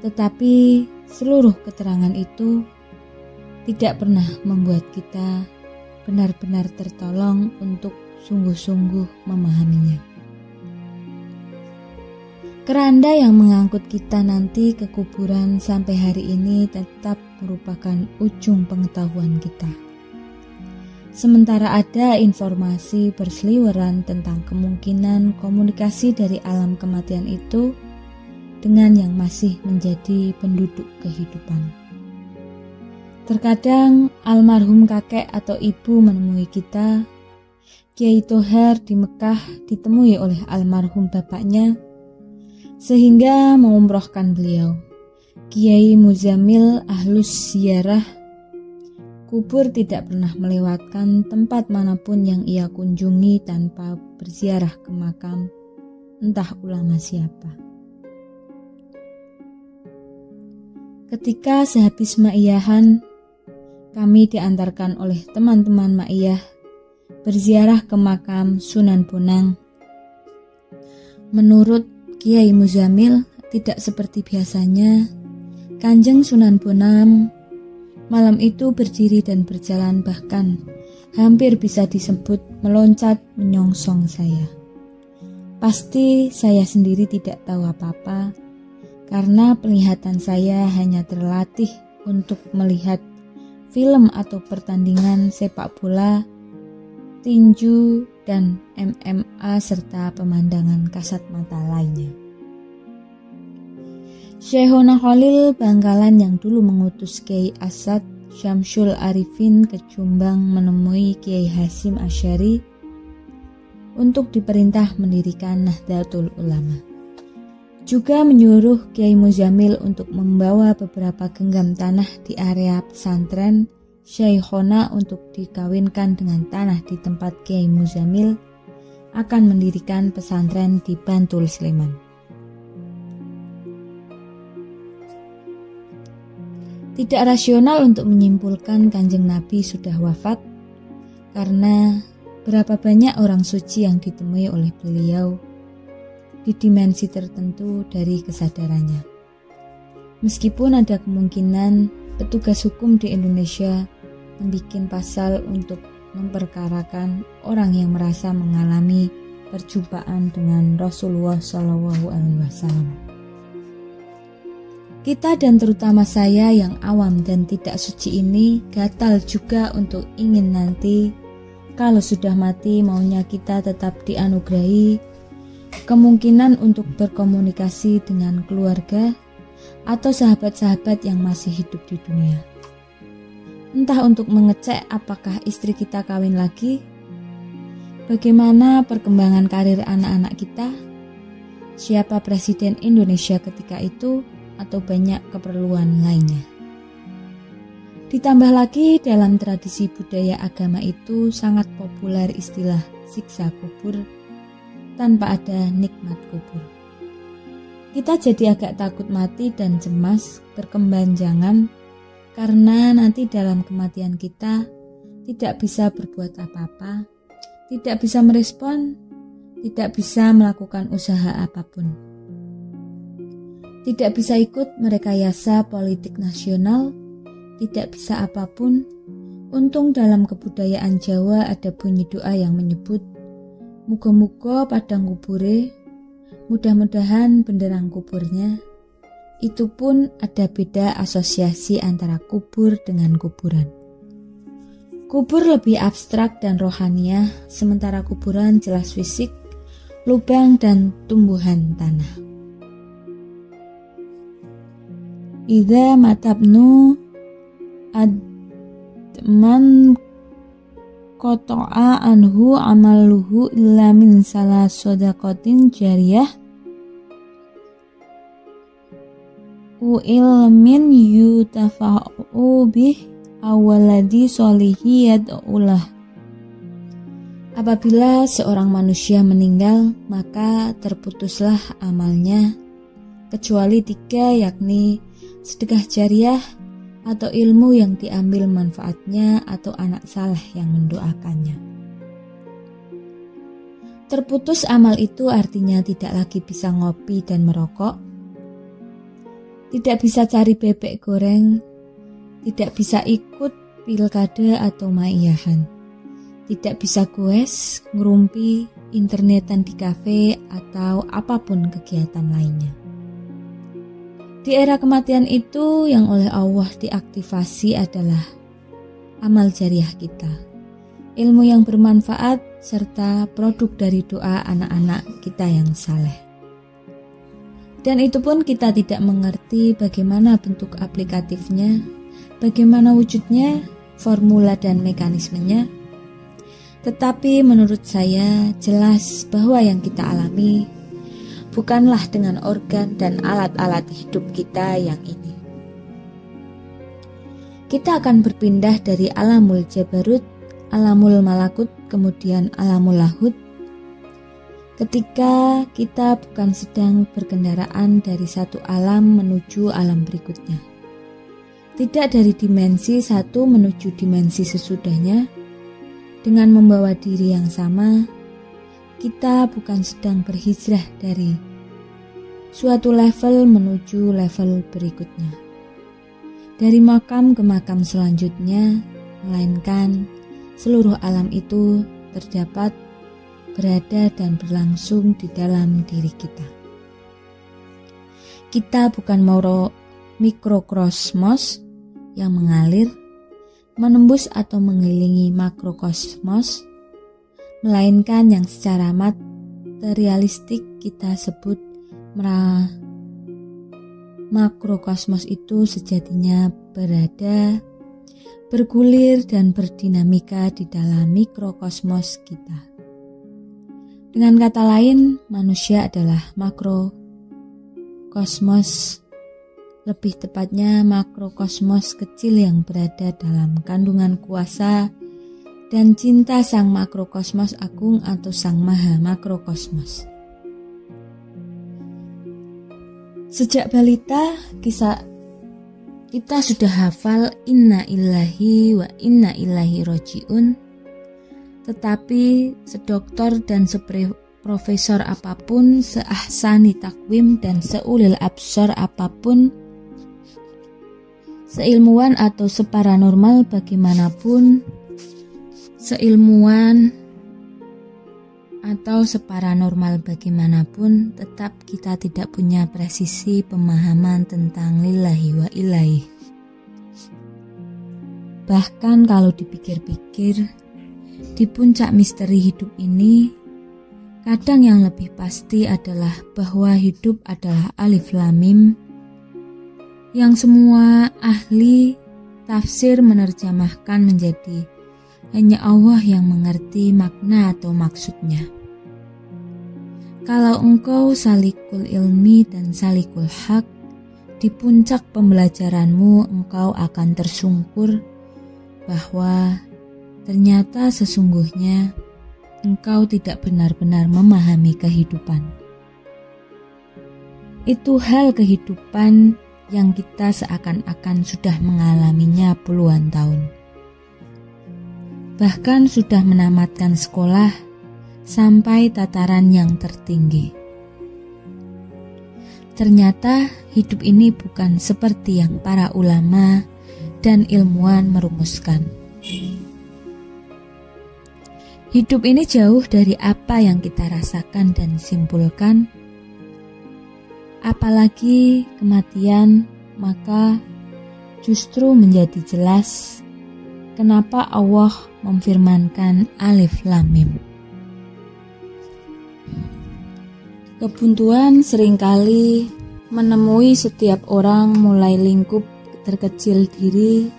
Tetapi seluruh keterangan itu tidak pernah membuat kita benar-benar tertolong untuk sungguh-sungguh memahaminya. Keranda yang mengangkut kita nanti ke kuburan sampai hari ini tetap merupakan ujung pengetahuan kita. Sementara ada informasi berseliweran tentang kemungkinan komunikasi dari alam kematian itu dengan yang masih menjadi penduduk kehidupan. Terkadang almarhum kakek atau ibu menemui kita, Kiai Toher di Mekah ditemui oleh almarhum bapaknya, sehingga mengumrohkan beliau. Kiai Muzamil ahlus ziarah, kubur tidak pernah melewatkan tempat manapun yang ia kunjungi tanpa berziarah ke makam entah ulama siapa. Ketika sehabis ma'iyahan, kami diantarkan oleh teman-teman ma'iyah berziarah ke makam Sunan Bonang. Menurut Kiai Muzamil, tidak seperti biasanya, Kanjeng Sunan Bonang malam itu berdiri dan berjalan, bahkan hampir bisa disebut meloncat menyongsong saya. Pasti saya sendiri tidak tahu apa-apa, karena penglihatan saya hanya terlatih untuk melihat film atau pertandingan sepak bola, tinju, dan MMA serta pemandangan kasat mata lainnya. Syekhona Khalil Bangkalan yang dulu mengutus Kiai Asad Syamsul Arifin ke Jombang menemui Kiai Hasyim Asy'ari untuk diperintah mendirikan Nahdlatul Ulama. Juga menyuruh Kiai Muzamil untuk membawa beberapa genggam tanah di area pesantren Syekhona untuk dikawinkan dengan tanah di tempat Kiai Muzamil akan mendirikan pesantren di Bantul, Sleman. Tidak rasional untuk menyimpulkan Kanjeng Nabi sudah wafat, karena berapa banyak orang suci yang ditemui oleh beliau di dimensi tertentu dari kesadarannya. Meskipun ada kemungkinan petugas hukum di Indonesia membuat pasal untuk memperkarakan orang yang merasa mengalami perjumpaan dengan Rasulullah SAW. Kita dan terutama saya yang awam dan tidak suci ini gatal juga untuk ingin nanti kalau sudah mati maunya kita tetap dianugerahi kemungkinan untuk berkomunikasi dengan keluarga atau sahabat-sahabat yang masih hidup di dunia. Entah untuk mengecek apakah istri kita kawin lagi, Bagaimana perkembangan karir anak-anak kita? Siapa presiden Indonesia ketika itu? Atau banyak keperluan lainnya. Ditambah lagi dalam tradisi budaya agama itu sangat populer istilah siksa kubur tanpa ada nikmat kubur. Kita jadi agak takut mati dan cemas berkepanjangan karena nanti dalam kematian kita tidak bisa berbuat apa-apa, tidak bisa merespon, tidak bisa melakukan usaha apapun. Tidak bisa ikut merekayasa politik nasional, tidak bisa apapun. Untung dalam kebudayaan Jawa ada bunyi doa yang menyebut, muga-muga padang kubure, mudah-mudahan benderang kuburnya. Itu pun ada beda asosiasi antara kubur dengan kuburan. Kubur lebih abstrak dan rohaniah, sementara kuburan jelas fisik, lubang dan tumbuhan tanah. Idza matabnu adman qata'a anhu amaluhu illa min salah sodaqatin jariyah u ilmin yutafa'u bih awaladi solihi yad'ulah. Apabila seorang manusia meninggal, maka terputuslah amalnya kecuali 3, yakni sedekah jariah atau ilmu yang diambil manfaatnya atau anak saleh yang mendoakannya. Terputus amal itu artinya tidak lagi bisa ngopi dan merokok, tidak bisa cari bebek goreng, tidak bisa ikut pilkada atau maiyahan, tidak bisa goes, ngerumpi, internetan di kafe atau apapun kegiatan lainnya. Di era kematian itu yang oleh Allah diaktifasi adalah amal jariah kita, ilmu yang bermanfaat serta produk dari doa anak-anak kita yang saleh. Dan itu pun kita tidak mengerti bagaimana bentuk aplikatifnya, bagaimana wujudnya, formula dan mekanismenya. Tetapi menurut saya jelas bahwa yang kita alami bukanlah dengan organ dan alat-alat hidup kita yang ini. Kita akan berpindah dari alamul jabarut, alamul malakut, kemudian alamul lahut. Ketika kita bukan sedang berkendaraan dari satu alam menuju alam berikutnya. Tidak dari dimensi satu menuju dimensi sesudahnya. Dengan membawa diri yang sama, kita bukan sedang berhijrah dari suatu level menuju level berikutnya, dari makam ke makam selanjutnya, melainkan seluruh alam itu terdapat, berada dan berlangsung di dalam diri kita. Kita bukan mikrokosmos yang mengalir, menembus atau mengelilingi makrokosmos, melainkan yang secara materialistik kita sebut makrokosmos itu sejatinya berada, bergulir dan berdinamika di dalam mikrokosmos kita. Dengan kata lain, manusia adalah makrokosmos, lebih tepatnya makrokosmos kecil yang berada dalam kandungan kuasa dan cinta sang makrokosmos agung atau sang maha makrokosmos. Sejak balita, kita sudah hafal inna illahi wa inna ilaihi roji'un. Tetapi sedoktor dan seprofesor apapun, seahsani takwim dan seulil absor apapun, seilmuwan atau separanormal bagaimanapun, seilmuwan atau separanormal bagaimanapun, tetap kita tidak punya presisi pemahaman tentang lillahi wa ilaihi. Bahkan kalau dipikir-pikir, di puncak misteri hidup ini, kadang yang lebih pasti adalah bahwa hidup adalah alif lam mim, yang semua ahli tafsir menerjemahkan menjadi Hanya Allah yang mengerti makna atau maksudnya. Kalau engkau salikul ilmi dan salikul haq, di puncak pembelajaranmu engkau akan tersungkur bahwa ternyata sesungguhnya engkau tidak benar-benar memahami kehidupan. Itu hal kehidupan yang kita seakan-akan sudah mengalaminya puluhan tahun. Bahkan sudah menamatkan sekolah sampai tataran yang tertinggi. Ternyata hidup ini bukan seperti yang para ulama dan ilmuwan merumuskan. Hidup ini jauh dari apa yang kita rasakan dan simpulkan. Apalagi kematian, maka justru menjadi jelas kenapa Allah memfirmankan Alif Lam Mim. Kebuntuan seringkali menemui setiap orang, mulai lingkup terkecil diri,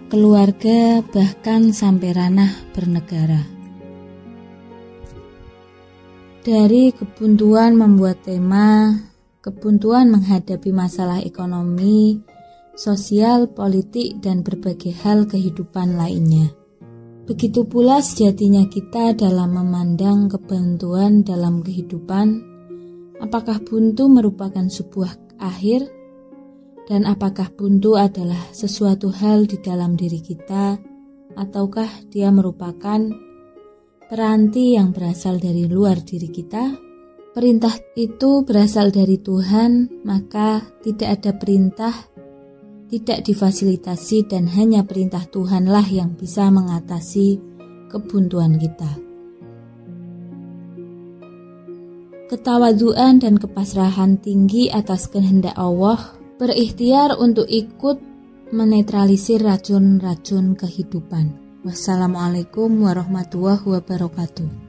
keluarga, bahkan sampai ranah bernegara. Dari kebuntuan membuat tema, kebuntuan menghadapi masalah ekonomi, sosial, politik, dan berbagai hal kehidupan lainnya. Begitu pula sejatinya kita dalam memandang kebuntuan dalam kehidupan. Apakah buntu merupakan sebuah akhir? Dan apakah buntu adalah sesuatu hal di dalam diri kita? Ataukah dia merupakan peranti yang berasal dari luar diri kita? Perintah itu berasal dari Tuhan, maka tidak ada perintah tidak difasilitasi, dan hanya perintah Tuhanlah yang bisa mengatasi kebuntuan kita. Ketawaduan dan kepasrahan tinggi atas kehendak Allah, berikhtiar untuk ikut menetralisir racun-racun kehidupan. Wassalamualaikum warahmatullahi wabarakatuh.